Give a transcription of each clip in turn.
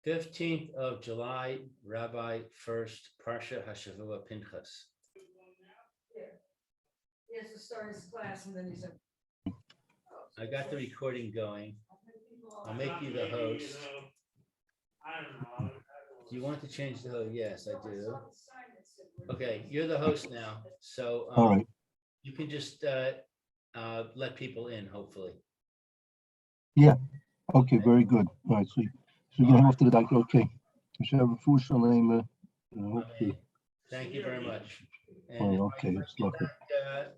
15th of July, Rabbi Furst, Parsha Hashavua Pinhas. Yeah. He has to start his class and then he said. I got the recording going. I'll make you the host. Do you want to change the host? Yes, I do. Okay, you're the host now. So All right. you can just let people in, hopefully. Yeah. Okay, very good. All right, so you're gonna have to the doctor. Okay. Hashavua Shalom. Okay. Thank you very much. And All right, okay, it's lucky.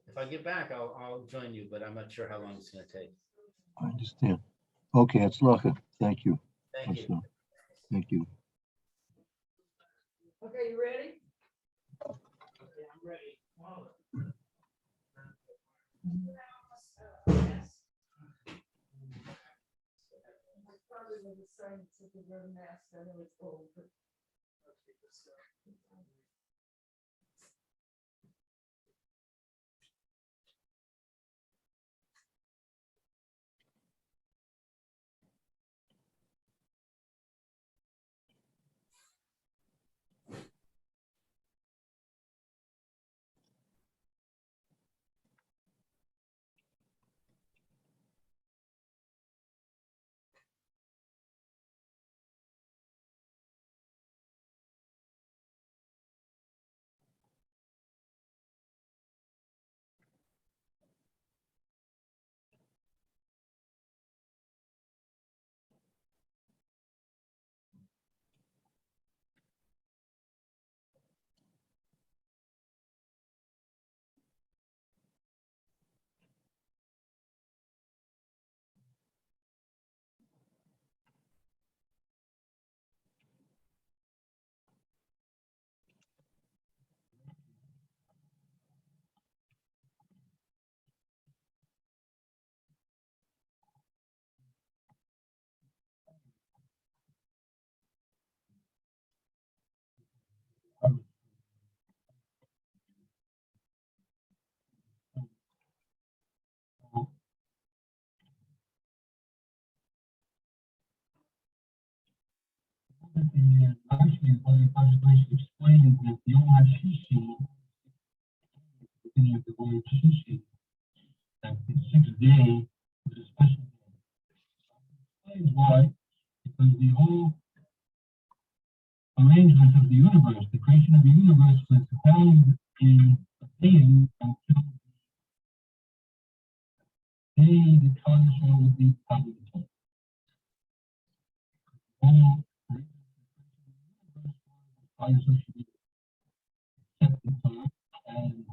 if I get back, I'll join you, but I'm not sure how long it's going to take. I understand. Okay, it's lucky. Thank you. Thank you. Also, thank you. Okay, you ready? Okay, I'm ready. Probably when the sign said the word mask, I know it's old, but. Actually, one of the Pasha explains that the Yom HaShishi, the beginning of the word Shishi, that the sixth day was a special day. Explains why, because the whole arrangement of the universe, the creation of the universe, was held in a being until the day the Torah would be public. All associated accepted Torah and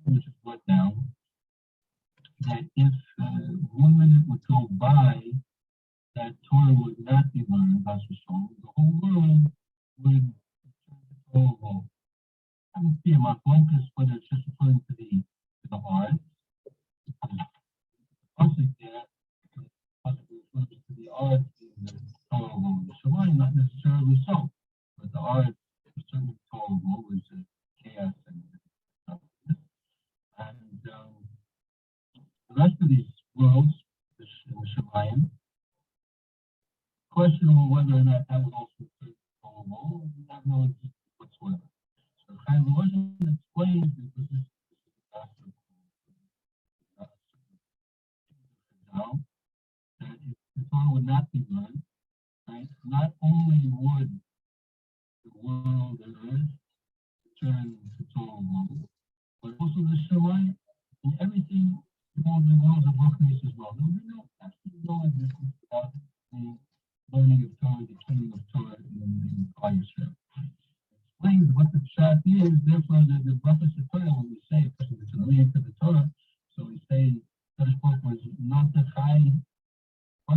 which is what now, that if 1 minute would go by that Torah would not be learned by the soul, the whole world would turn to Torah. I would be a focus, whether it's just referring to the heart, possibly there, possibly refers to the art in the Torah, the Shemayim, not necessarily so, but the art is certainly Torah, is chaos and stuff. And the rest of these worlds, the Shemayim, questionable whether or not that would also refer to Torah, we have no existence whatsoever. So Chaim wasn't explained because this is the doctrine now that if the Torah would not be learned, right, not only would the world and earth turn to Torah world, but also the Shemayim and everything, all the worlds of Ruchnius as well. There would be absolutely no existence without the learning of Torah, the training of Torah in Klal Yisrael. Explains what the pshat is, therefore the brachas of Torah, when we say a person is related to the Torah, so we say Kaddish Baruch was not the chai, the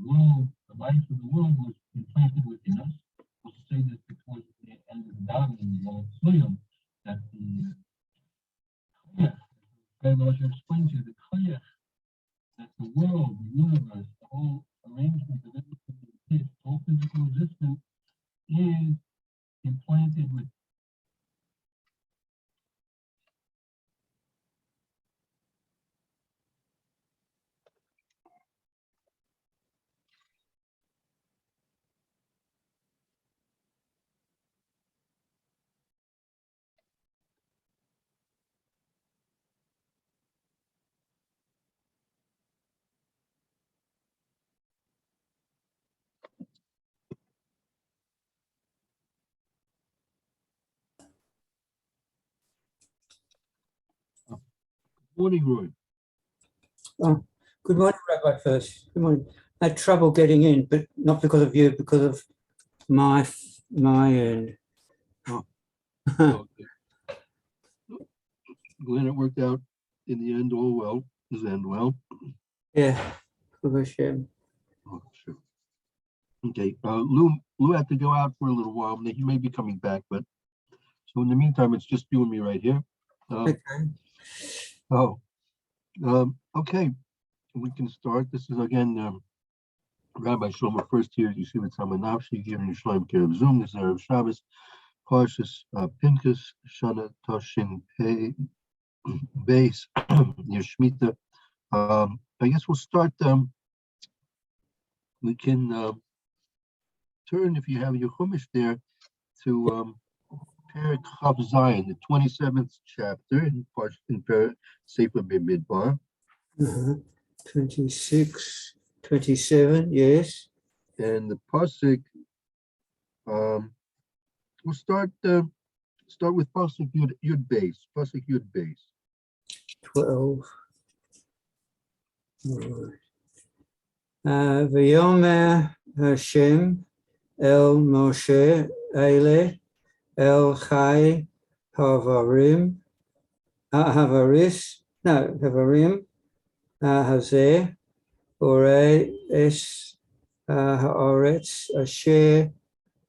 world, the life of the world was implanted within us. We'll say this towards the end of the davening, that the Koyach, explains here, the Koyach, that the world, the universe, the whole arrangement of everything that exists, all physical existence, is implanted with Morning, Roy. Good morning, Rabbi Furst. Good morning. I had trouble getting in, but not because of you, because of my end. Okay. Glad it worked out in the end all well. Does it end well? Yeah, Baruch Hashem. Oh, sure. Okay. Lou had to go out for a little while. He may be coming back, but so in the meantime, it's just you and me right here. Okay. Okay. We can start. This is again Rabbi Shlomo Furst here. You see what's on Nafshi here in Yerushalayim Care of Zoom. This is Erev Shabbos. Parshas Pinhas Shana Tashin Pei Base near Shemitah. I guess we'll start. We can turn, if you have your Chumash there, to Perek Chav Zayin, the 27th chapter in Perek Sefer B'Midbar. 26, 27, yes. And the pasuk, we'll start with pasuk Yud Beis. Pasuk Yud Beis. 12. All right. V'yomer Hashem el Moshe Ele el Chai Havarim Havaris Havarim Hazeh Orei Es Haaretz Asher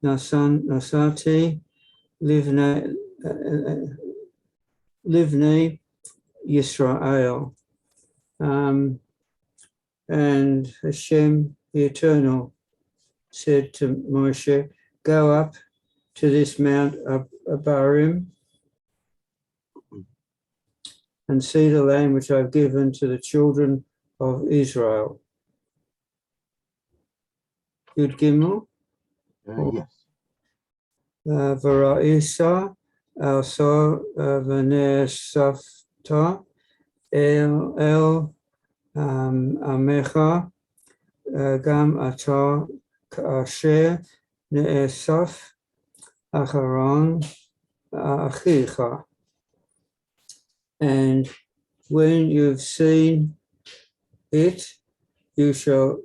Nasati Livnei Yisrael. And Hashem, the Eternal, said to Moshe, go up to this Mount Abarim and see the land which I've given to the children of Israel. Yud Gimel? Yes. Vara'isa also v'ne'esafta el Amecha gam ata ka'asher ne'esaf acharon achicha. And when you've seen it, you shall,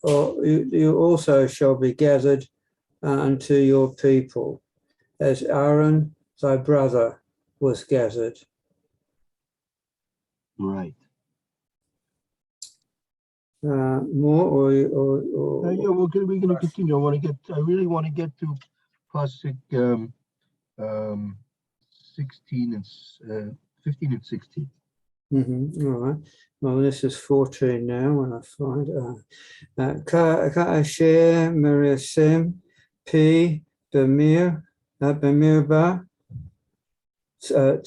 or you also shall be gathered unto your people, as Aaron thy brother was gathered. Right. More Yeah, we're going to continue. I really want to get to pasuk 16 and 15 and 16. All right. Well, this is 14 now when I find Ka'asher Meresem P. Bemir Bemirba Sin.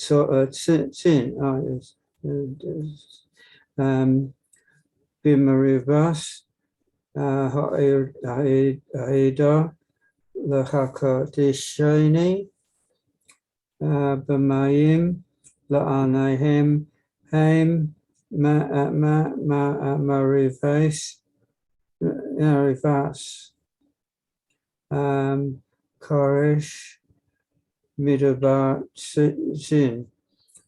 Bimarivas Haida Lachakadishani Bamayim La'anahem Haim Marivas Koresh Midabar Sin.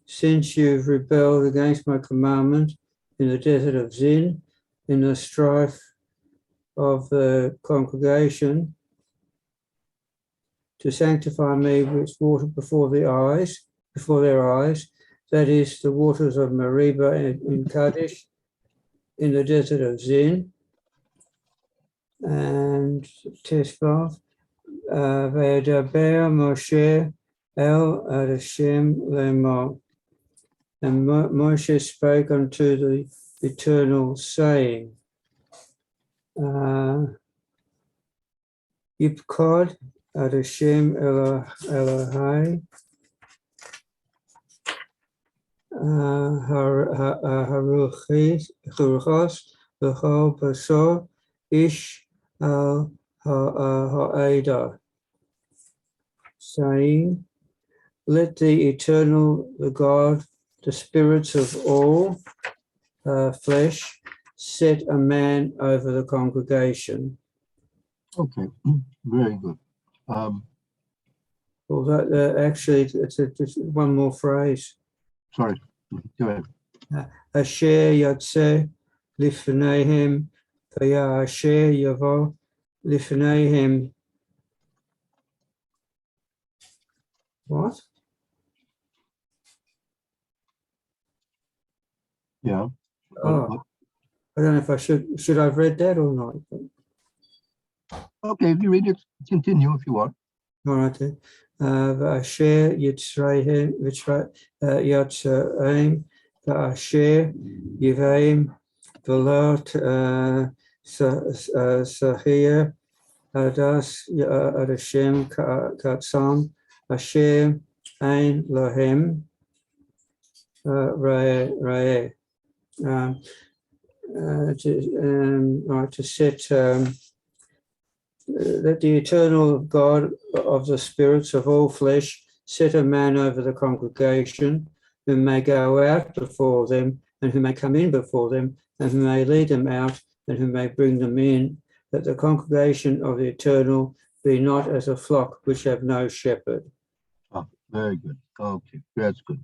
Since you've rebelled against my commandment in the desert of Zin, in the strife of the congregation, to sanctify me with water before their eyes, that is the waters of Meribah in Kadesh, in the desert of Zin, and Tesvav, Ve'edaber Moshe el Hashem lemor. And Moshe spoke unto the Eternal, saying, Yipkod ad Hashem Elohai Haruchos V'chol Basor Ish al Ha'eda, saying, let the Eternal, the God, the spirits of all flesh, set a man over the congregation. Okay, very good. Well, actually, it's one more phrase. Sorry. Go ahead. Asher Yotze Lifneihem Vaya Asher Yavo Lifneihem. What? Yeah. Oh, I don't know if I should I've read that or not. Okay, if you read it, continue if you want. All right then. Asher Yitzrayim Yitzrayim Asher Yivaim Velat Sahir Adas Adashem Katsam Asher Ein Lahem Rae. To set that the eternal God of the spirits of all flesh set a man over the congregation, who may go out before them, and who may come in before them, and who may lead them out, and who may bring them in, that the congregation of the eternal be not as a flock which have no shepherd. Oh, very good. Okay, that's good.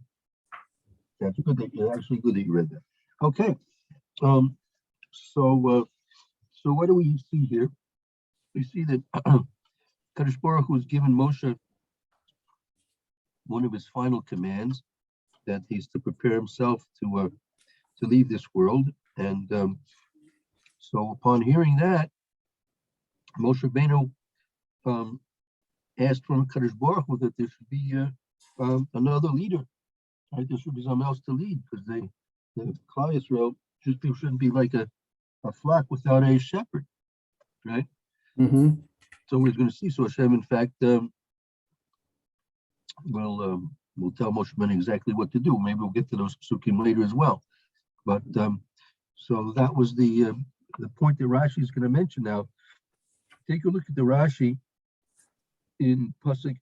That's good. Actually good that you read that. Okay. So what do we see here? We see that Kadosh Baruch Hu has given Moshe one of his final commands, that he's to prepare himself to leave this world. And so upon hearing that, Moshe Rabbeinu asked from Kadosh Baruch Hu that there should be another leader. Right? There should be someone else to lead, because the Klal Yisrael shouldn't be like a flock without a shepherd, right? Mm-hmm. So we're going to see. So Hashem, in fact, will tell Moshe Rabbeinu exactly what to do. Maybe we'll get to those psukim later as well. But so that was the point that Rashi is going to mention now. Take a look at the Rashi in Pasuk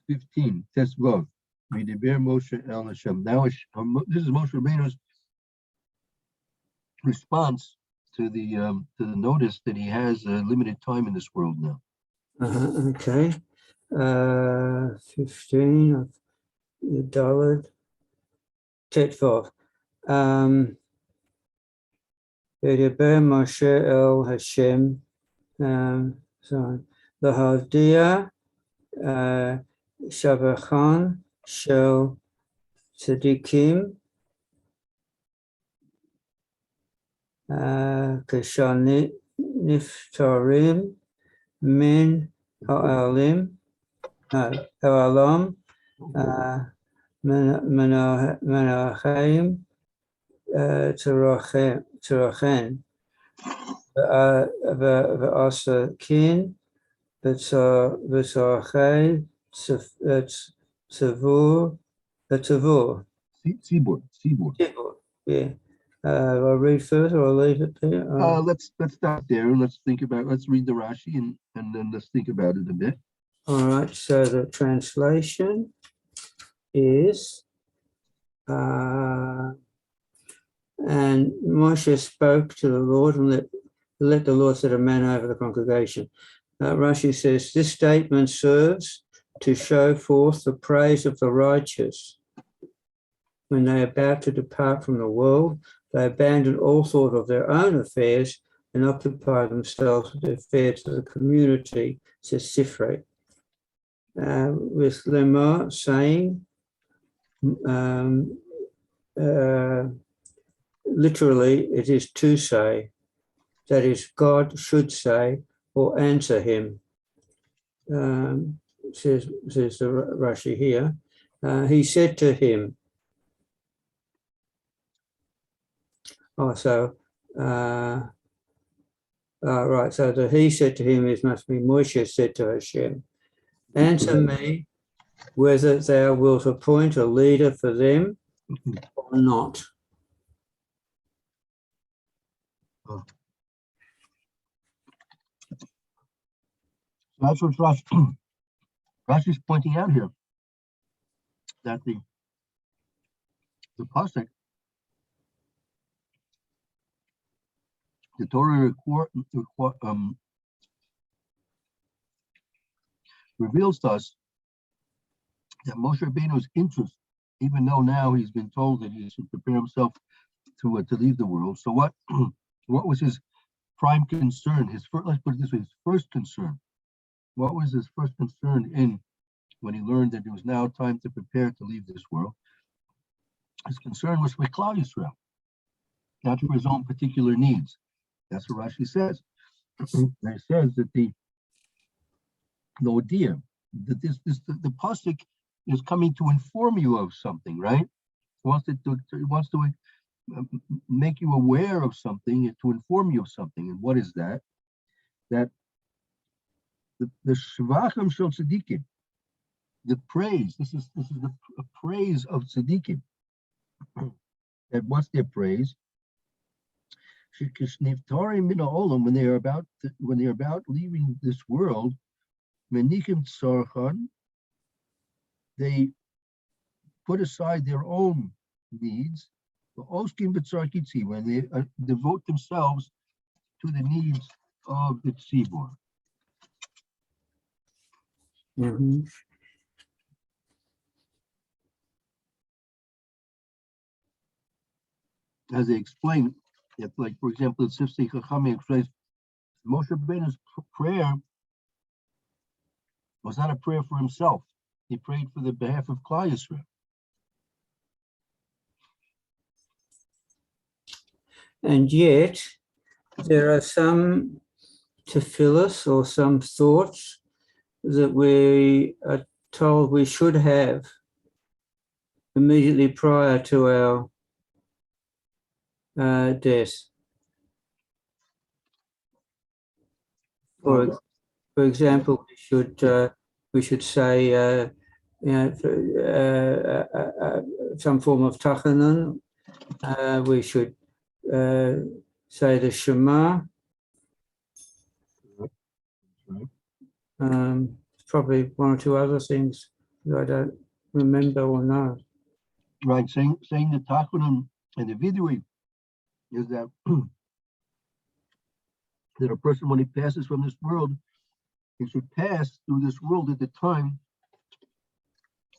15, Tesvav. V'diber Moshe el Hashem. Now this is Moshe Rabbeinu's response to the notice that he has limited time in this world now. Okay. 15 of the Daled Tetvov. V'diber Moshe el Hashem. So the Havdiya Shavachan Shel Tzadikim Kashal Niftarim Min Ha'alim Ha'alam Menachem Terachen V'asakin V'tzarchei Tzavur. Seaboard. Yeah. I'll read first or I'll leave it there. Let's start there and let's read the Rashi and then let's think about it a bit. All right. So the translation is, and Moshe spoke to the Lord and let the Lord set a man over the congregation. Rashi says, this statement serves to show forth the praise of the righteous. When they are about to depart from the world, they abandon all thought of their own affairs and occupy themselves with the affairs of the community, says Sifrei. With Lemah saying, literally, it is to say, that is, God should say or answer him. Says the Rashi here. He said to him. Right. So the he said to him must be Moshe said to Hashem, answer me whether thou wilt appoint a leader for them or not. That's what Rashi's pointing out here, that the pasuk, the Torah reveals to us that Moshe Rabbeinu's interest even though now he's been told that he should prepare himself to leave the world. So what what was his prime concern? Let's put it this way: his first concern. What was his first concern in when he learned that it was now time to prepare to leave this world? His concern was for Klal Yisrael, not for his own particular needs. That's what Rashi says. It says that the idea that the pasuk is coming to inform you of something, right? It wants to make you aware of something, to inform you of something. And what is that? That the shvachim shel tzaddikim, the praise. This is the praise of tzaddikim. That what's their praise? When they are about leaving this world, they put aside their own needs, when they devote themselves to the needs of the tzibur. Mm-hmm. As they explain, that, like for example, Sifsei Chachamim explains, Moshe Rabbeinu's prayer was not a prayer for himself. He prayed for the behalf of Klal Yisrael. And yet, there are some tefillos or some thoughts that we are told we should have immediately prior to our death. For example, we should say some form of tachanun. We should say the Shema. Probably one or two other things that I don't remember or know. Right, saying the tachanun and the vidui is that that a person, when he passes from this world, he should pass through this world at the time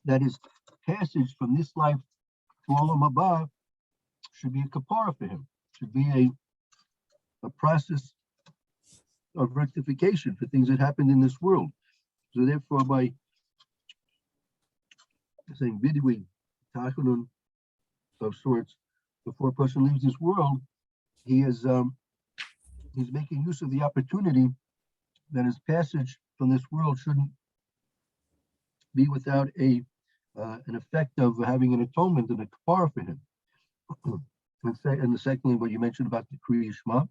that his passage from this life to Olam Haba should be a kapara for him, should be a process of rectification for things that happened in this world. So therefore, by saying vidui, tachanun of sorts, before a person leaves this world, he is he's making use of the opportunity that his passage from this world shouldn't be without an effect of having an atonement and a kapara for him. And secondly, what you mentioned about the Kriya Shema,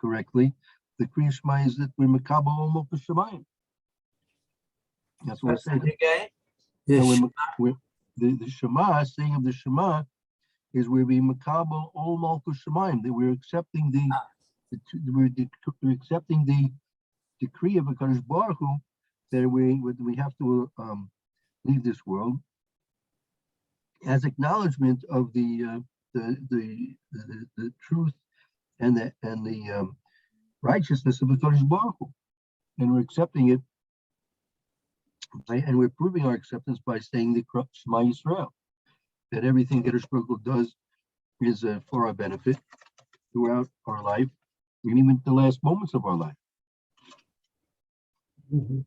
correctly, the Kriya Shema is that we're makabel olmot b'shamayim. That's what we're saying. Again? So the Shema, saying of the Shema, is we're being makabel olmot b'shamayim, that we're accepting we're accepting the decree of HaKadosh Baruch Hu that we have to leave this world, as acknowledgement of the truth and the righteousness of HaKadosh Baruch Hu, and we're accepting it, and we're proving our acceptance by saying the Shema Yisrael, that everything that HaKadosh Baruch Hu does is for our benefit throughout our life, and even the last moments of our life. Mm-hmm.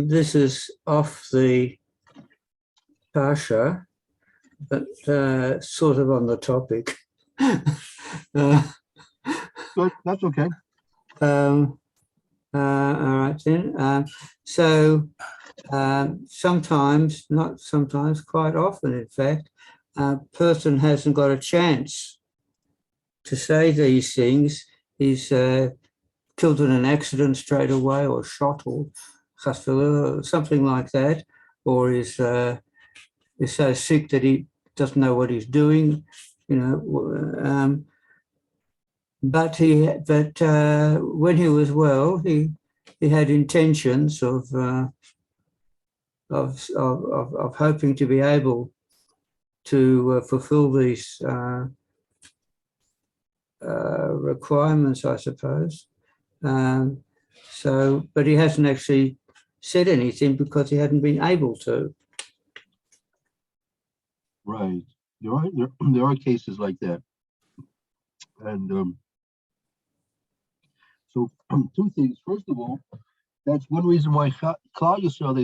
This is off the Parsha, but sort of on the topic. But that's okay. All right then. Sometimes, not sometimes, quite often, in fact, a person hasn't got a chance to say these things. He's killed in an accident straight away, or shot, or something like that, or is so sick that he doesn't know what he's doing, you know. But when he was well, he had intentions of hoping to be able to fulfill these requirements, I suppose. So, but he hasn't actually said anything because he hadn't been able to. Right. There are cases like that. And so two things. First of all, that's one reason why Klal Yisrael,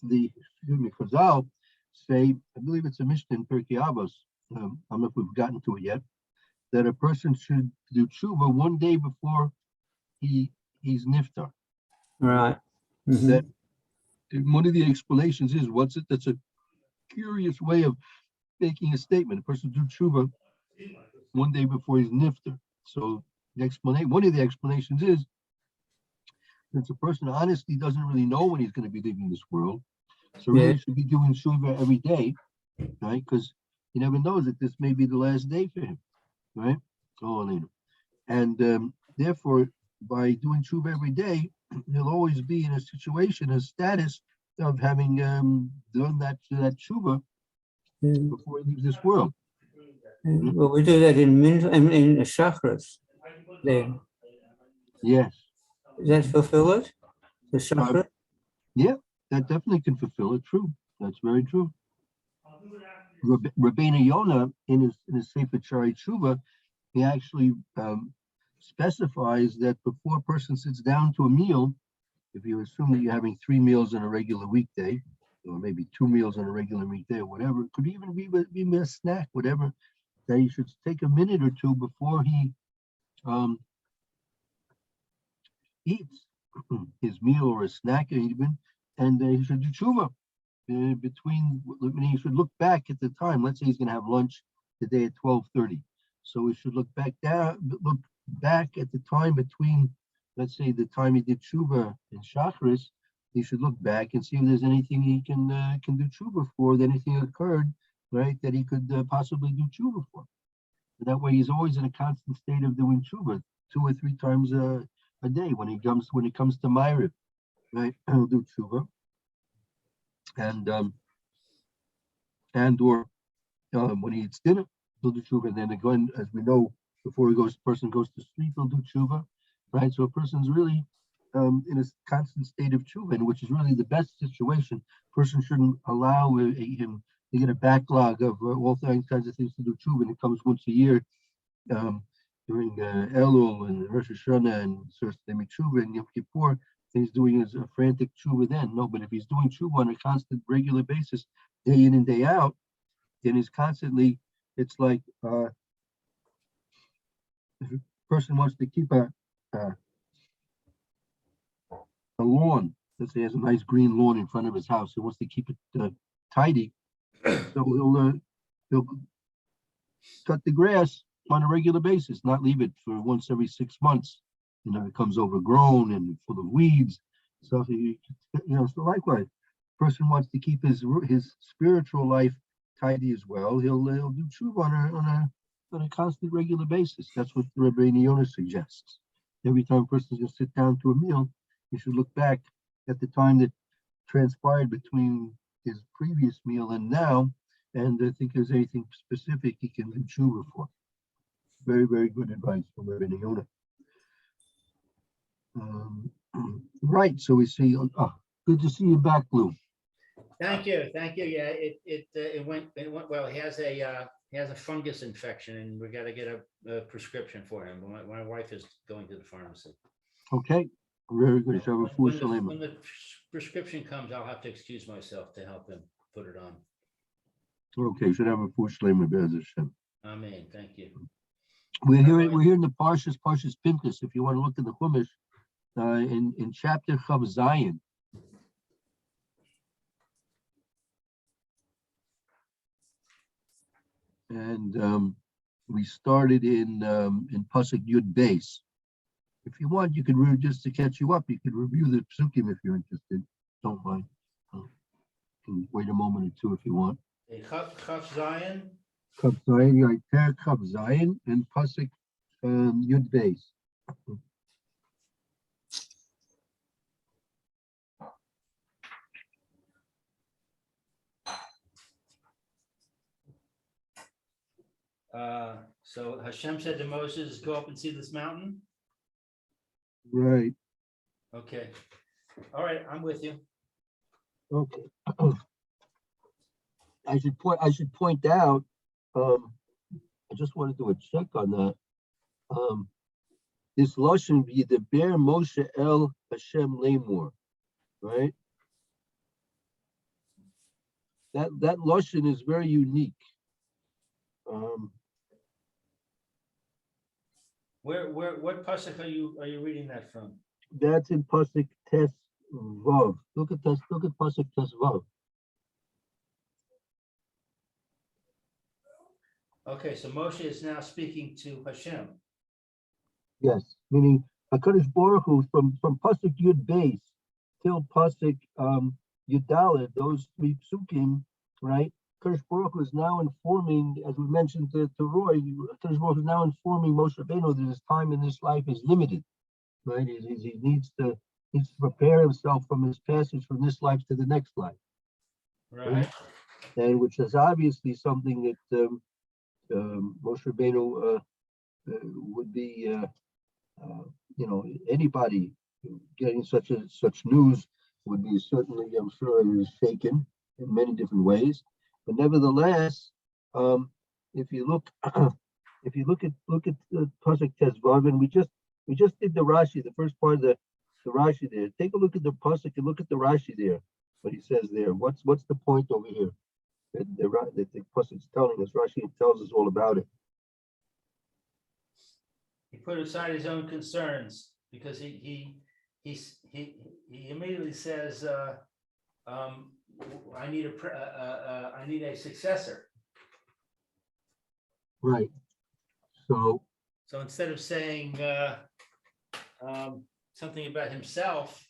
the Chazal say, I believe it's a Mishnah in Pirkei Avos, I don't know if we've gotten to it yet, that a person should do tshuva one day before he's niftar. Right. Mhm. That one of the explanations is, what's it? That's a curious way of making a statement. A person do tshuva one day before he's niftar. So one of the explanations is, since a person honestly doesn't really know when he's going to be leaving this world, so really Yeah. should be doing tshuva every day, right? Because he never knows that this may be the last day for him, right? And therefore, by doing tshuva every day, he'll always be in a situation, a status of having done that tshuva Yeah. before he leaves this world. Yeah. Well, we do that in Shachris. Then Yes. does that fulfill it? The Shachris? Yeah, that definitely can fulfill it. True. That's very true. Rabbeinu Yonah, in his Sefer Shari Tshuva, he actually specifies that before a person sits down to a meal, if you assume that you're having 3 meals in a regular weekday, or maybe 2 meals in a regular weekday, or whatever, it could even be a snack, whatever, that he should take a minute or two before he eats his meal or a snack even, and he should do tshuva he should look back at the time. Let's say he's going to have lunch today at 12:30. So he should look back at the time between, let's say, the time he did tshuva in Shachris. He should look back and see if there's anything he can do tshuva for, anything occurred, right, that he could possibly do tshuva for. And that way, he's always in a constant state of doing tshuva 2 or 3 times a day. When it comes to Ma'ariv, right, he'll do tshuva. Or when he eats dinner, he'll do tshuva. And then again, as we know, before person goes to sleep, he'll do tshuva, right? So a person's really in a constant state of tshuva, which is really the best situation. Person shouldn't allow him to get a backlog of all kinds of things to do tshuva. And it comes once a year during Elul and Rosh Hashanah and Furst tshuva and Yom Kippur. He's doing a frantic tshuva then. No, but if he's doing tshuva on a constant, regular basis, day in and day out, then he's constantly, it's like if a person wants to keep a lawn, let's say he has a nice green lawn in front of his house, he wants to keep it tidy, so he'll cut the grass on a regular basis, not leave it for once every 6 months. It becomes overgrown and full of weeds. So so likewise, person wants to keep his spiritual life tidy as well. He'll do tshuva on a constant, regular basis. That's what Rabbeinu Yonah suggests. Every time a person is going to sit down to a meal, he should look back at the time that transpired between his previous meal and now, and I think there's anything specific he can do tshuva for. Very, very good advice from Rabbeinu Yonah. Right, so we see. Good to see you back, Lou. Thank you. Yeah, it went well. He has a fungus infection, and we got to get a prescription for him. My wife is going to the pharmacy. Okay, very good. When the prescription comes, I'll have to excuse myself to help him put it on. Okay, should have a full shlema Be'ez Hashem. Amen. Thank you. We're here in the Parshas Pinhas. If you want to look at the Chumash, in chapter Chav Zayin. And we started in Pasuk Yud Beis. If you want, you could read, just to catch you up, you could review the psukim if you're interested. Don't mind. You can wait a moment or two if you want. Chav Zayin. Chav Zayin, Chav Zayin, and Pasuk Yud Beis. So Hashem said to Moses, "Go up and see this mountain." Right. Okay. All right, I'm with you. Okay. I should point out, I just want to do a check on that. This Lashon V'yidaber Moshe El Hashem Lemor, right? That Lashon is very unique. What pasuk are you reading that from? That's in Pasuk Tes Vav. Look at Pasuk Tes Vav. Okay, so Moshe is now speaking to Hashem. Yes, meaning HaKadosh Baruch Hu from Pasuk Yud Beis till Pasuk Yud Daled, those three psukim, right? HaKadosh Baruch Hu is now informing, as we mentioned to Roy, HaKadosh Baruch Hu is now informing Moshe Rabbeinu that his time in this life is limited, right? He needs to prepare himself from his passage from this life to the next life, Right. and which is obviously something that Moshe Rabbeinu would be, anybody getting such news would be certainly, I'm sure, he was shaken in many different ways. But nevertheless, if you look at the Pasuk Tezvav, and we just did the Rashi, the first part of the Rashi there. Take a look at the Pasuk and look at the Rashi there. What he says there. What's the point over here? That the Pasuk's telling us. Rashi tells us all about it. He put aside his own concerns because he immediately says, I need a successor. Right. So instead of saying something about himself,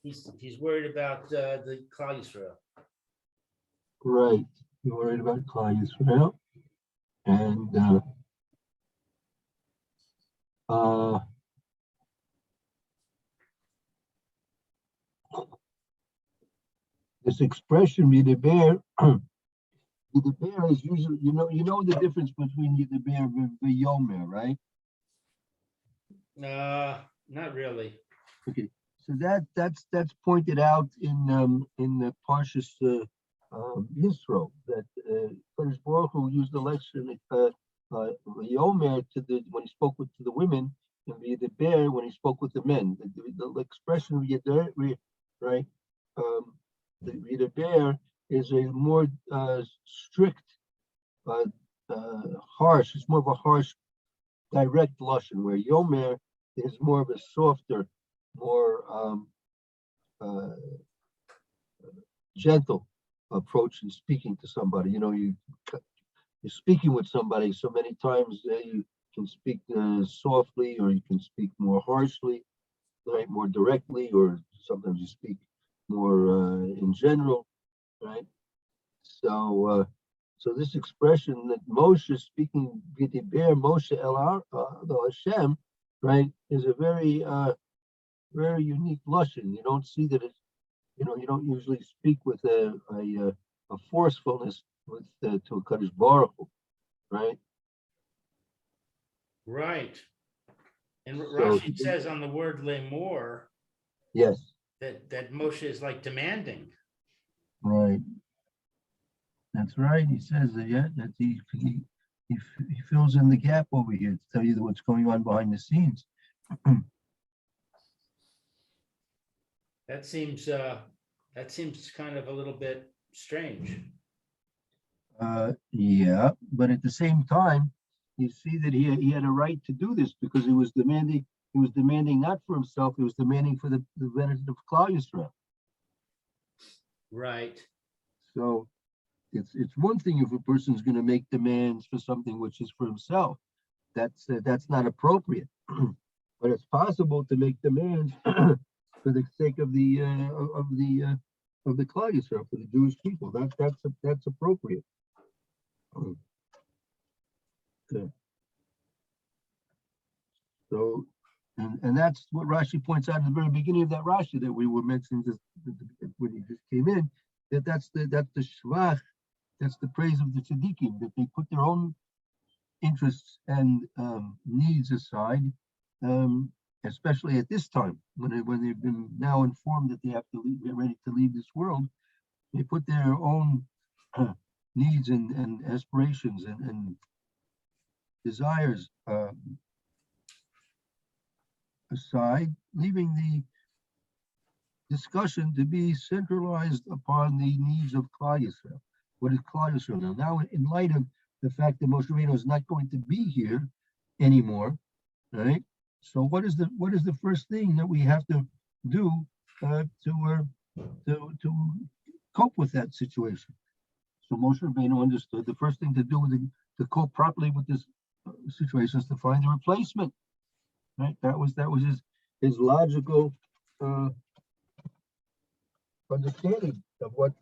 he's worried about the Klal Yisrael. right, you're worried about Klal Yisrael, and this expression "yidaber," yidaber is usually, you know the difference between yidaber and v'yomer, right? Not really. Okay, so that's pointed out in the Parshas Yisro, that Kadosh Baruch Hu used the lexicon v'yomer when he spoke to the women, and v'yidaber when he spoke with the men. The expression v'yidaber, right? The Yidaber is a more strict, harsh. It's more of a harsh, direct lashon, where Yomer is more of a softer, more gentle approach in speaking to somebody. You're speaking with somebody so many times. You can speak softly, or you can speak more harshly, right? More directly, or sometimes you speak more in general, right? So this expression that Moshe is speaking V'yidaber Moshe El Hashem, right, is a very very unique lashon. You don't see that you don't usually speak with a forcefulness to a Kadosh Baruch Hu, right? Right. And So Rashi says on the word lemor yes, that Moshe is like demanding. right. That's right. He says that he fills in the gap over here to tell you what's going on behind the scenes. That seems kind of a little bit strange. Yeah, but at the same time, you see that he had a right to do this because he was demanding not for himself, he was demanding for the benefit of Klal Yisrael. Right. So it's one thing if a person's going to make demands for something which is for himself. That's not appropriate. But it's possible to make demands for the sake of the Klal Yisrael, for the Jewish people. That's appropriate. Okay. So, and that's what Rashi points out at the very beginning of that Rashi that we were mentioning when he just came in. That's the shvach, that's the praise of the tzaddikim, that they put their own interests and needs aside, and especially at this time, when they've been now informed that they have to get ready to leave this world, they put their own needs and aspirations and desires aside, leaving the discussion to be centralized upon the needs of Klal Yisrael. What is Klal Yisrael now? Now, in light of the fact that Moshe Rabbeinu is not going to be here anymore, right? So, what is the first thing that we have to do to cope with that situation? So Moshe Rabbeinu understood the first thing to do to cope properly with this situation is to find a replacement. Right? That was his logical understanding of what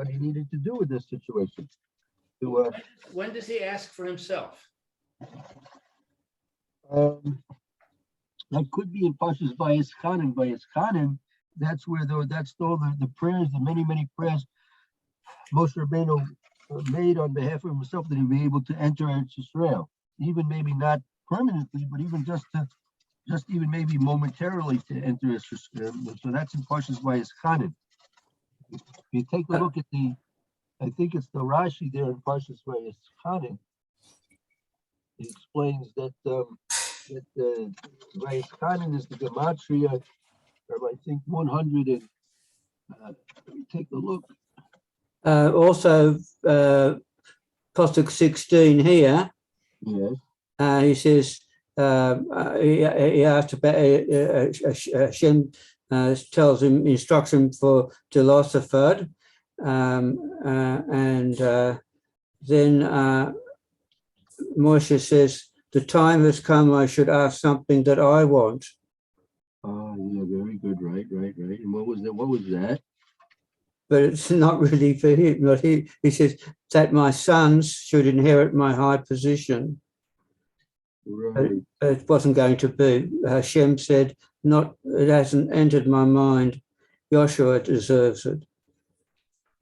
he needed to do with this situation. When does he ask for himself? That could be in Parshas Vayeschanan. Vayeschanan, that's where that's all the prayers, the many prayers Moshe Rabbeinu made on behalf of himself, that he would be able to enter Eretz Yisrael, even maybe not permanently, but even just even maybe momentarily to enter Eretz Yisrael. So that's in Parshas Vayeschanan. If you take a look at I think it's the Rashi there in Parshas Vayeschanan. He explains that Vayeschanan is the gematria of, I think, 100 and let me take a look. Also, Pasuk 16 here. Yes. He says, he asked about Hashem tells him instruction for Jehoshaphat, and then Moshe says, the time has come, I should ask something that I want. Yeah, very good. Right. And what was that? But it's not really for him. Not he says that my sons should inherit my high position. Right. It wasn't going to be. Hashem said, it hasn't entered my mind. Joshua deserves it.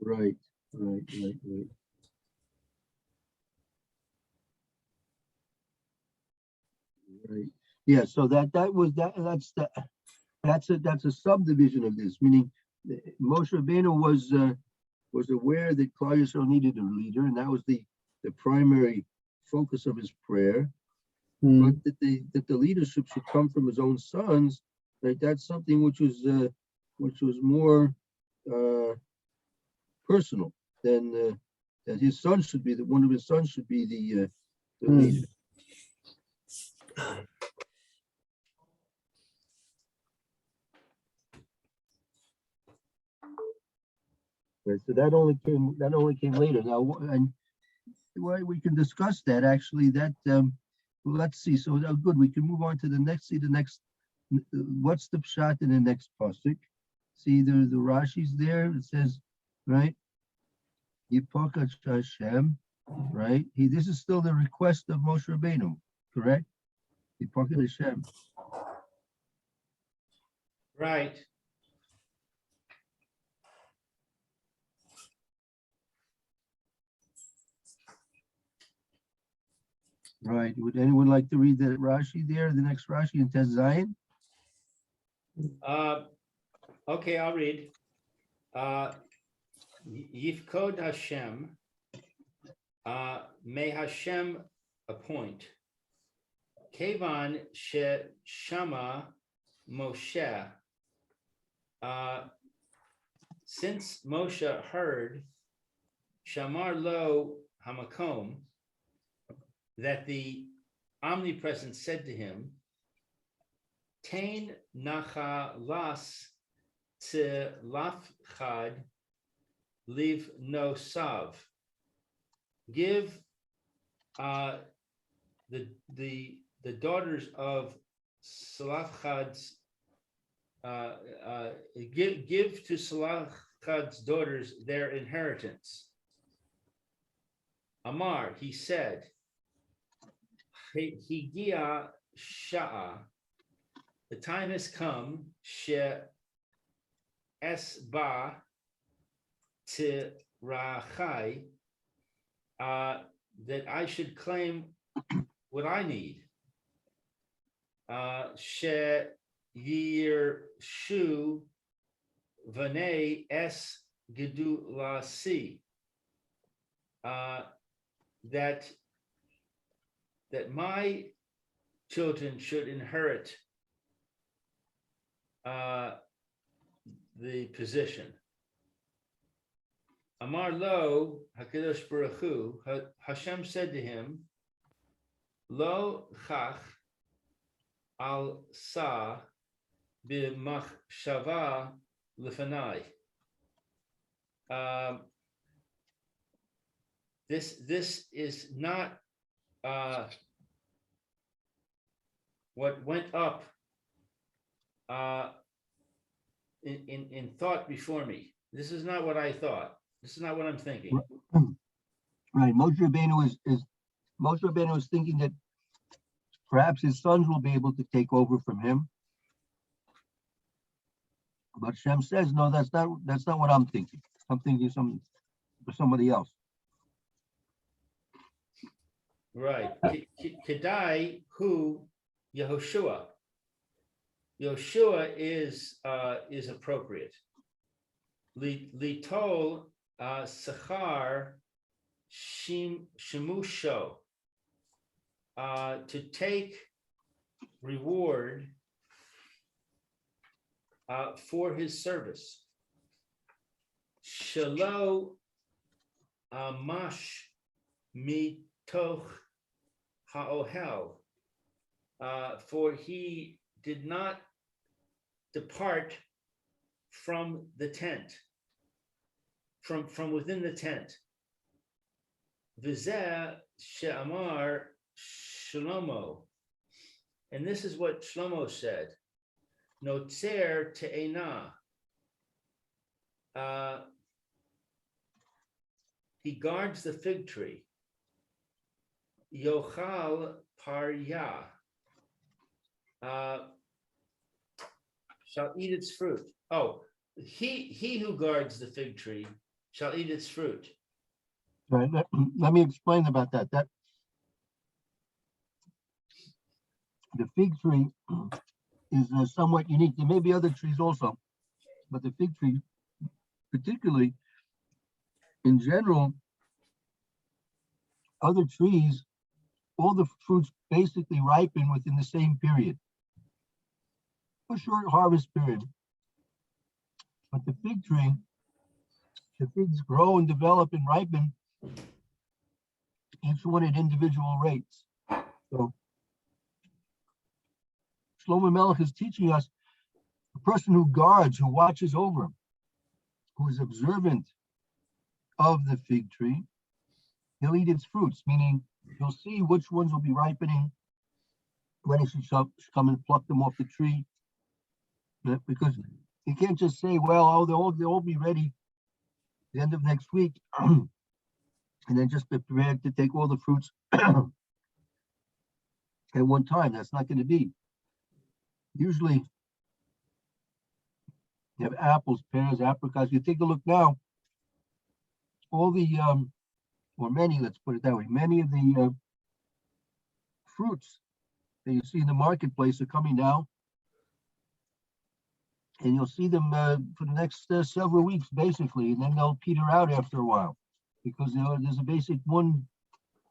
Right. Yeah, so that's a subdivision of this, meaning Moshe Rabbeinu was aware that Klal Yisrael needed a leader, and that was the primary focus of his prayer. But that the leadership should come from his own sons, right? That's something which was more personal than that his son should be one of his sons should be the leader. Right, so that only came later. Now, and we can discuss that actually. That let's see. So good. We can move on to the next. See the next. What's the pshat in the next pasuk? See the Rashi's there. It says, right. Yipakat Hashem, right? This is still the request of Moshe Rabbeinu, correct? Yipakat Hashem. Right. Right. Would anyone like to read the Rashi there, the next Rashi in Tes Zayin? Okay, I'll read. Yifkod Hashem, may Hashem appoint. Kevan she Shama Moshe. Since Moshe heard Shamar Lo Hamakom, that the Omnipresent said to him, Tain Nacha Las Te Lafchad Live No Sav. Give the daughters of Salafchad's give to Salafchad's daughters their inheritance. Amar, he said, Higia Sha'a, the time has come, She Esba to Rachai, that I should claim what I need. she yirshu v'nei es gedulasi, that my children should inherit the position. Amar lo HaKadosh Baruch Hu, Hashem said to him, Lo chach al sa b'machshava lefanai. This is not what went up in thought before me. This is not what I thought. This is not what I'm thinking. Right, Moshe Rabbeinu is thinking that perhaps his sons will be able to take over from him. But Shem says, no, that's not what I'm thinking. I'm thinking for somebody else. Right. Kedai hu Yehoshua. Yehoshua is appropriate. Litol sachar shemusho, to take reward for his service. Shelo mash mitoch haohel, for he did not depart from the tent, from within the tent. V'zeh she'amar Shlomo, and this is what Shlomo said, Notzer te'ena. He guards the fig tree. Yochal parya, shall eat its fruit. Oh, he who guards the fig tree shall eat its fruit. Right. Let me explain about that. That the fig tree is somewhat unique. There may be other trees also, but the fig tree, particularly, in general, other trees, all the fruits basically ripen within the same period, a short harvest period. But the fig tree, the figs grow and develop and ripen, each one at individual rates. So Shlomo Melech is teaching us a person who guards, who watches over, who is observant of the fig tree, he'll eat its fruits, meaning he'll see which ones will be ripening, when he should come and pluck them off the tree. Because you can't just say, well, they'll all be ready the end of next week, and then just be prepared to take all the fruits at one time. That's not going to be. Usually, you have apples, pears, apricots. You take a look now, all the, or many, let's put it that way, many of the fruits that you see in the marketplace are coming now. And you'll see them for the next several weeks, basically, and then they'll peter out after a while, because there's a basic one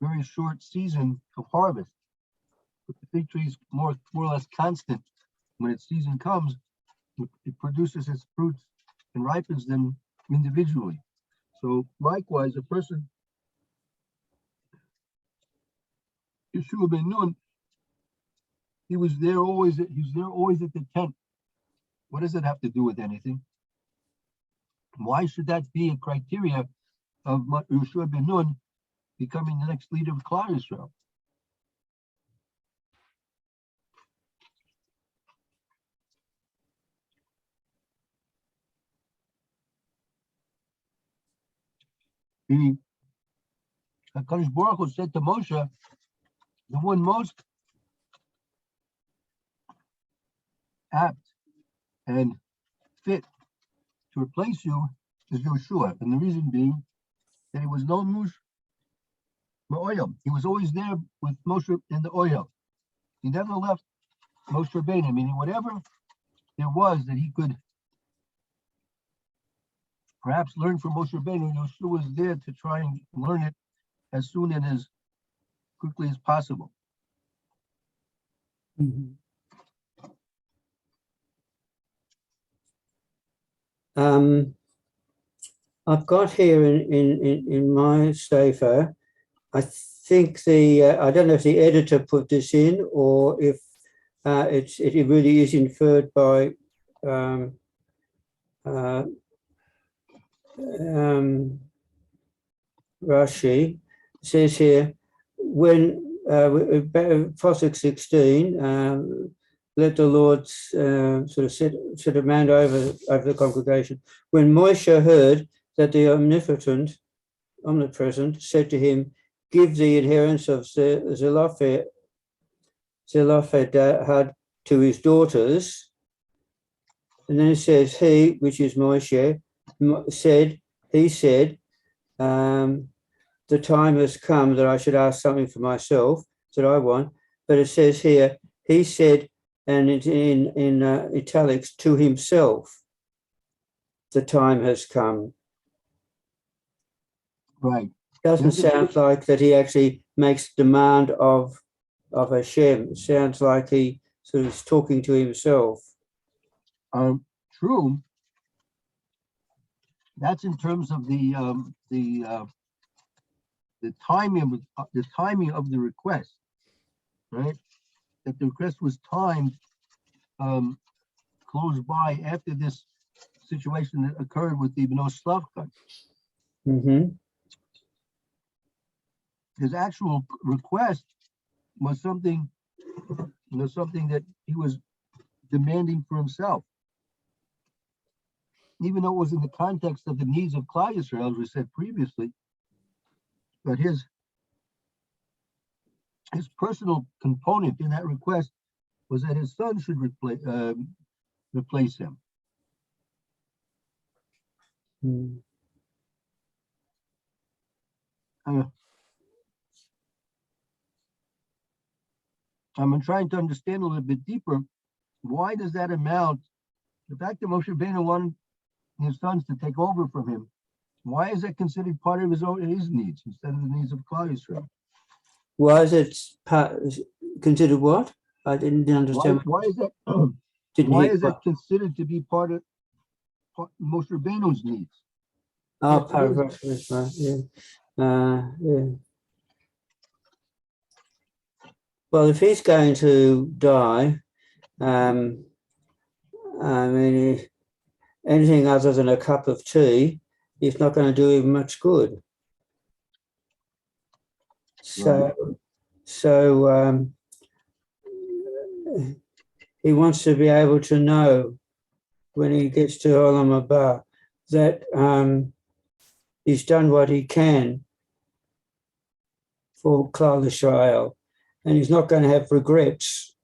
very short season of harvest. But the fig tree is more or less constant. When its season comes, it produces its fruits and ripens them individually. So likewise, a person, Yeshua ben Nun, he's there always at the tent. What does it have to do with anything? Why should that be a criteria of Yeshua ben Nun becoming the next leader of Klal Yisrael? Meaning, HaKadosh Baruch Hu said to Moshe, the one most apt and fit to replace you is Yeshua. And the reason being that he was no Mush Ma'oyel. He was always there with Moshe in the oil. He never left Moshe Rabbeinu, meaning whatever there was that he could perhaps learn from Moshe Rabbeinu, Yeshua was there to try and learn it as soon and as quickly as possible. Mhm. I've got here in my sefer, I think I don't know if the editor put this in or if it really is inferred by Rashi. It says here, when Pasuk 16, let the Lord sort of set a man over the congregation. When Moshe heard that the omnipresent said to him, give the inheritance of Zelophehad to his daughters. And then it says, he, which is Moshe, said, the time has come that I should ask something for myself that I want. But it says here, he said, and in italics, to himself, the time has come. Right. Doesn't sound like that he actually makes demand of Hashem. It sounds like he sort of is talking to himself. True. That's in terms of the timing of the request, right? That the request was timed close by after this situation that occurred with the B'nai Slavka. Mm-hmm. His actual request was something that he was demanding for himself. Even though it was in the context of the needs of Klal Yisrael, as we said previously, but his personal component in that request was that his son should replace him. Mm. I'm trying to understand a little bit deeper. Why does that amount? The fact that Moshe Rabbeinu wanted his sons to take over from him, why is that considered part of his needs instead of the needs of Klal Yisrael? Why is it considered what? I didn't understand. Why is that? Why is that considered to be part of Moshe Rabbeinu's needs? Oh, part of it, right, yeah. Yeah. Well, if he's going to die, I mean, anything other than a cup of tea is not going to do him much good. So he wants to be able to know when he gets to Olam Haba that he's done what he can for Klal Yisrael, and he's not going to have regrets,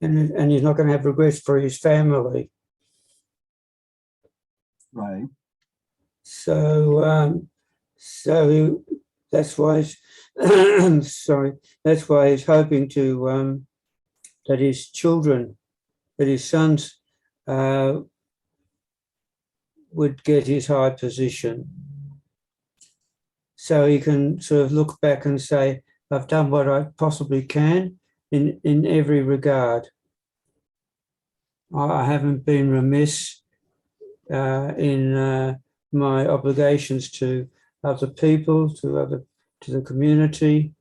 and he's not going to have regrets for his family. Right. So that's why he's that's why he's hoping to that his children, that his sons would get his high position, so he can sort of look back and say, I've done what I possibly can in every regard. I haven't been remiss in my obligations to other people, to the community,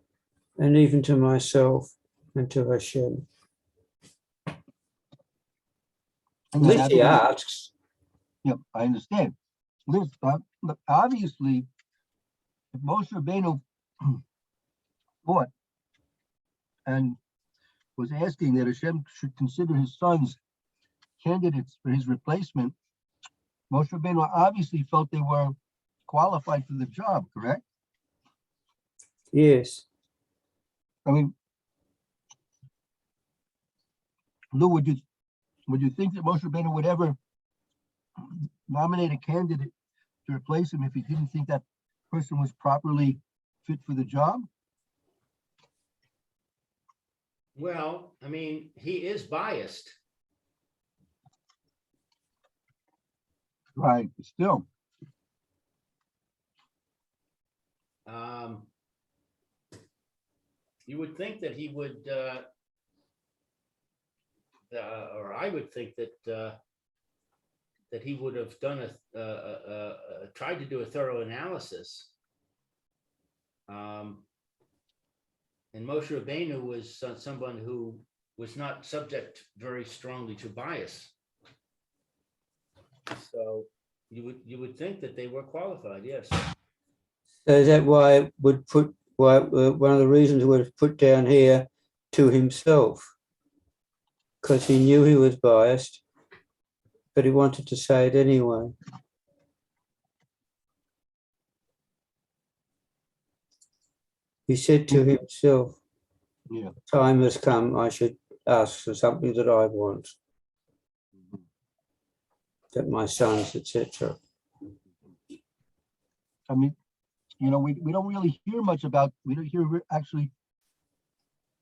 and even to myself and to Hashem. At least he asks. Yep, I understand. Obviously, if Moshe Rabbeinu fought and was asking that Hashem should consider his sons candidates for his replacement, Moshe Rabbeinu obviously felt they were qualified for the job, correct? Yes. I mean, Lou, would you think that Moshe Rabbeinu would ever nominate a candidate to replace him if he didn't think that person was properly fit for the job? Well, I mean, he is biased. Right, but still, You would think that he would, or I would think that he would have done tried to do a thorough analysis. And Moshe Rabbeinu was someone who was not subject very strongly to bias. So you would think that they were qualified, yes. So is that why it would put, why one of the reasons it would have put down here to himself? Because he knew he was biased, but he wanted to say it anyway. He said to himself, yeah. time has come, I should ask for something that I want, that my sons, etc. I mean, you know, we don't really hear much about, we don't hear actually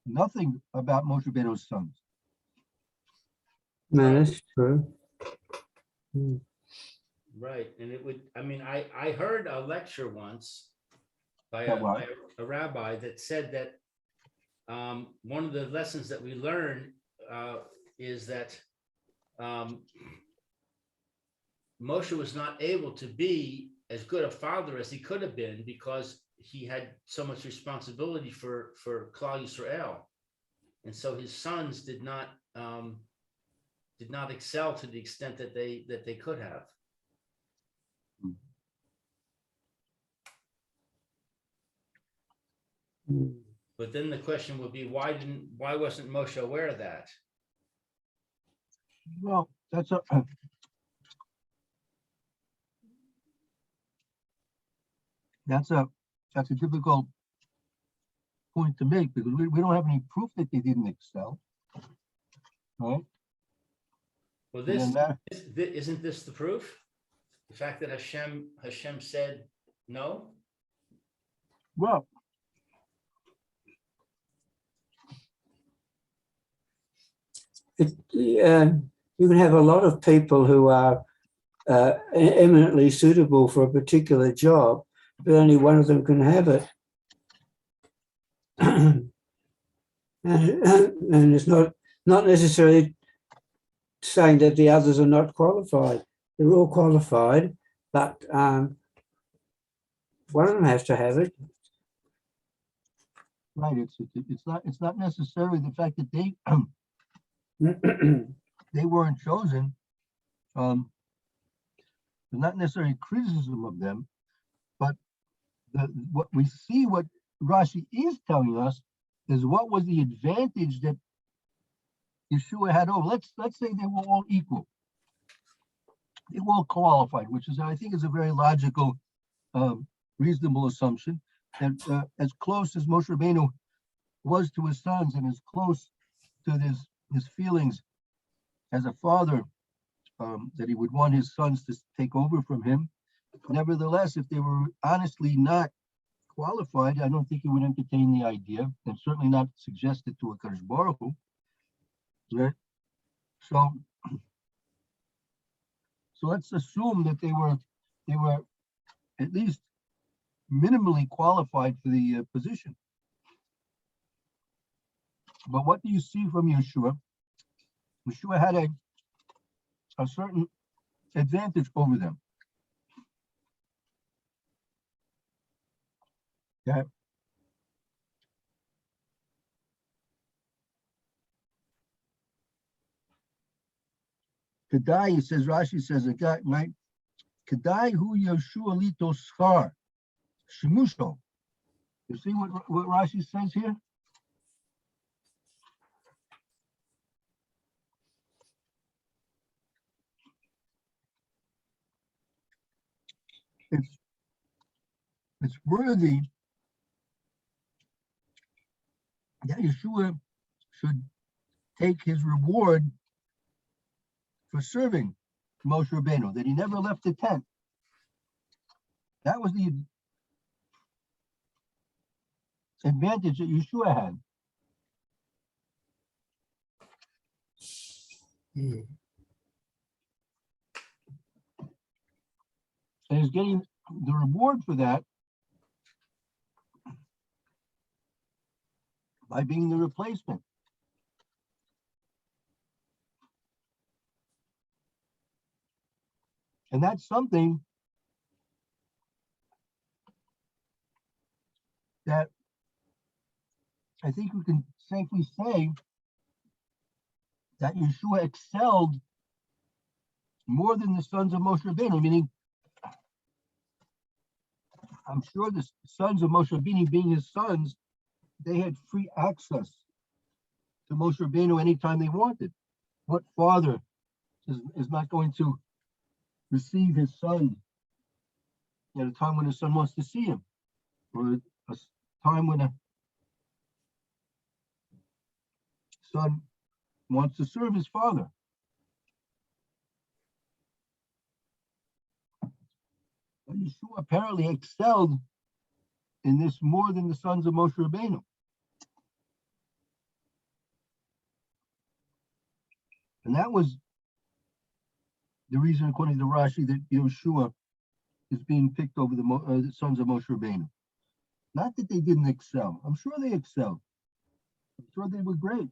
nothing about Moshe Rabbeinu's sons. Man, that's true. Hmm. Right, and it would, I mean, I heard a lecture once by Yeah, what? by a rabbi that said that one of the lessons that we learn is that Moshe was not able to be as good a father as he could have been because he had so much responsibility for Klal Yisrael, and so his sons did not excel to the extent that they could have. Hmm. But then the question would be, why wasn't Moshe aware of that? Well, that's a that's a difficult point to make because we don't have any proof that they didn't excel. Right? Well, And then that, isn't this the proof? The fact that Hashem said no? well, You can have a lot of people who are eminently suitable for a particular job, but only one of them can have it. and it's not necessarily saying that the others are not qualified. They're all qualified, but one of them has to have it. right. It's not necessarily the fact that they they weren't chosen. Not necessarily criticism of them, but what we see, what Rashi is telling us, is what was the advantage that Yeshua had over. Let's say they were all equal. They were all qualified, which is, I think, is a very logical, reasonable assumption. And as close as Moshe Rabbeinu was to his sons, and as close to his feelings as a father, that he would want his sons to take over from him. Nevertheless, if they were honestly not qualified, I don't think he would entertain the idea, and certainly not suggest it to a Kadosh Baruch Hu. Right? So let's assume that they were at least minimally qualified for the position. But what do you see from Yeshua? Yeshua had a certain advantage over them. Yeah. Kedai, he says, Rashi says, a guy, right? Kedai hu Yeshua lito schar, shimusho. You see what Rashi says here? It's worthy that Yeshua should take his reward for serving Moshe Rabbeinu, that he never left the tent. That was the advantage that Yeshua had. Hmm. And is getting the reward for that by being the replacement. And that's something that I think we can safely say that Yeshua excelled more than the sons of Moshe Rabbeinu, meaning I'm sure the sons of Moshe Rabbeinu, being his sons, they had free access to Moshe Rabbeinu anytime they wanted. What father is not going to receive his son at a time when his son wants to see him, or a time when a son wants to serve his father? But Yeshua apparently excelled in this more than the sons of Moshe Rabbeinu. And that was the reason, according to Rashi, that Yeshua is being picked over the sons of Moshe Rabbeinu. Not that they didn't excel. I'm sure they excelled. I'm sure they were great.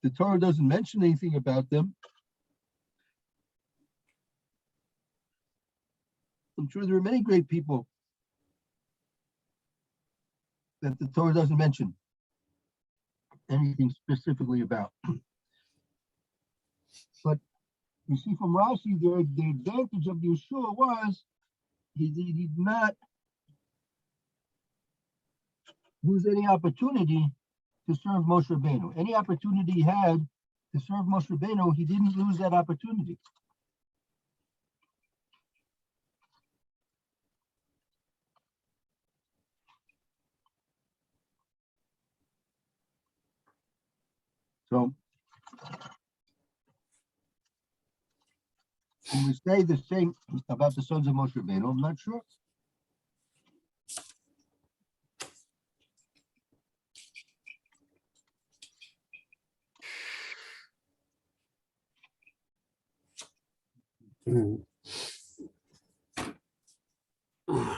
The Torah doesn't mention anything about them. I'm sure there are many great people that the Torah doesn't mention anything specifically about. But you see from Rashi, the advantage of Yeshua was he did not lose any opportunity to serve Moshe Rabbeinu. Any opportunity he had to serve Moshe Rabbeinu, he didn't lose that opportunity. So can we say the same about the sons of Moshe Rabbeinu? I'm not sure. Hmm. And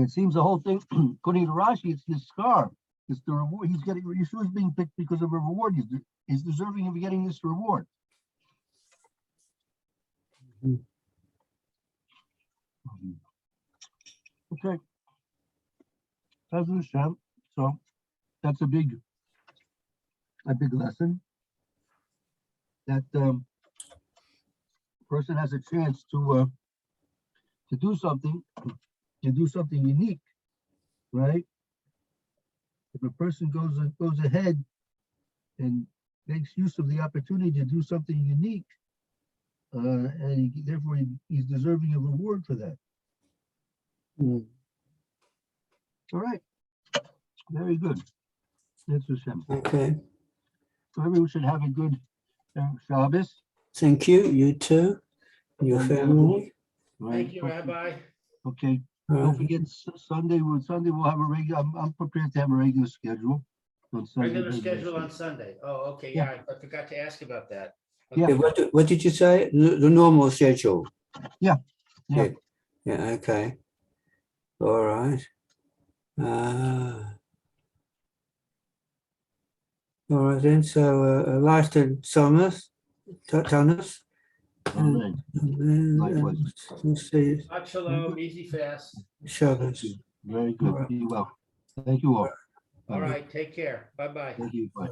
it seems the whole thing, according to Rashi, it's his scar. It's the reward he's getting. Yeshua's being picked because of a reward. He's deserving of getting this reward. Mhm. Okay. That's Hashem. So that's a big lesson. That person has a chance to do something, unique, right? If a person goes ahead and makes use of the opportunity to do something unique, and therefore he's deserving of reward for that. Hmm. All right, very good. That's Hashem. Okay. So everyone should have a good Shabbos. Thank you. You too. Your And, family. Right. Thank you, Rabbi. Okay. Uh, Don't forget Sunday. Sunday we'll have a regular. I'm prepared to have a regular schedule on Sunday. Regular schedule on Sunday. Oh, okay, yeah, I forgot to ask about that. Yeah. okay, what did you say? The normal schedule. Yeah. Yeah. Okay. All right. All right then. So Leighton Thomas. Amen. Likewise. Let's see. Shalom, easy fast. Shabbos. Very good. Be well. Thank you all. All right, take care. Bye-bye. Thank you. Bye.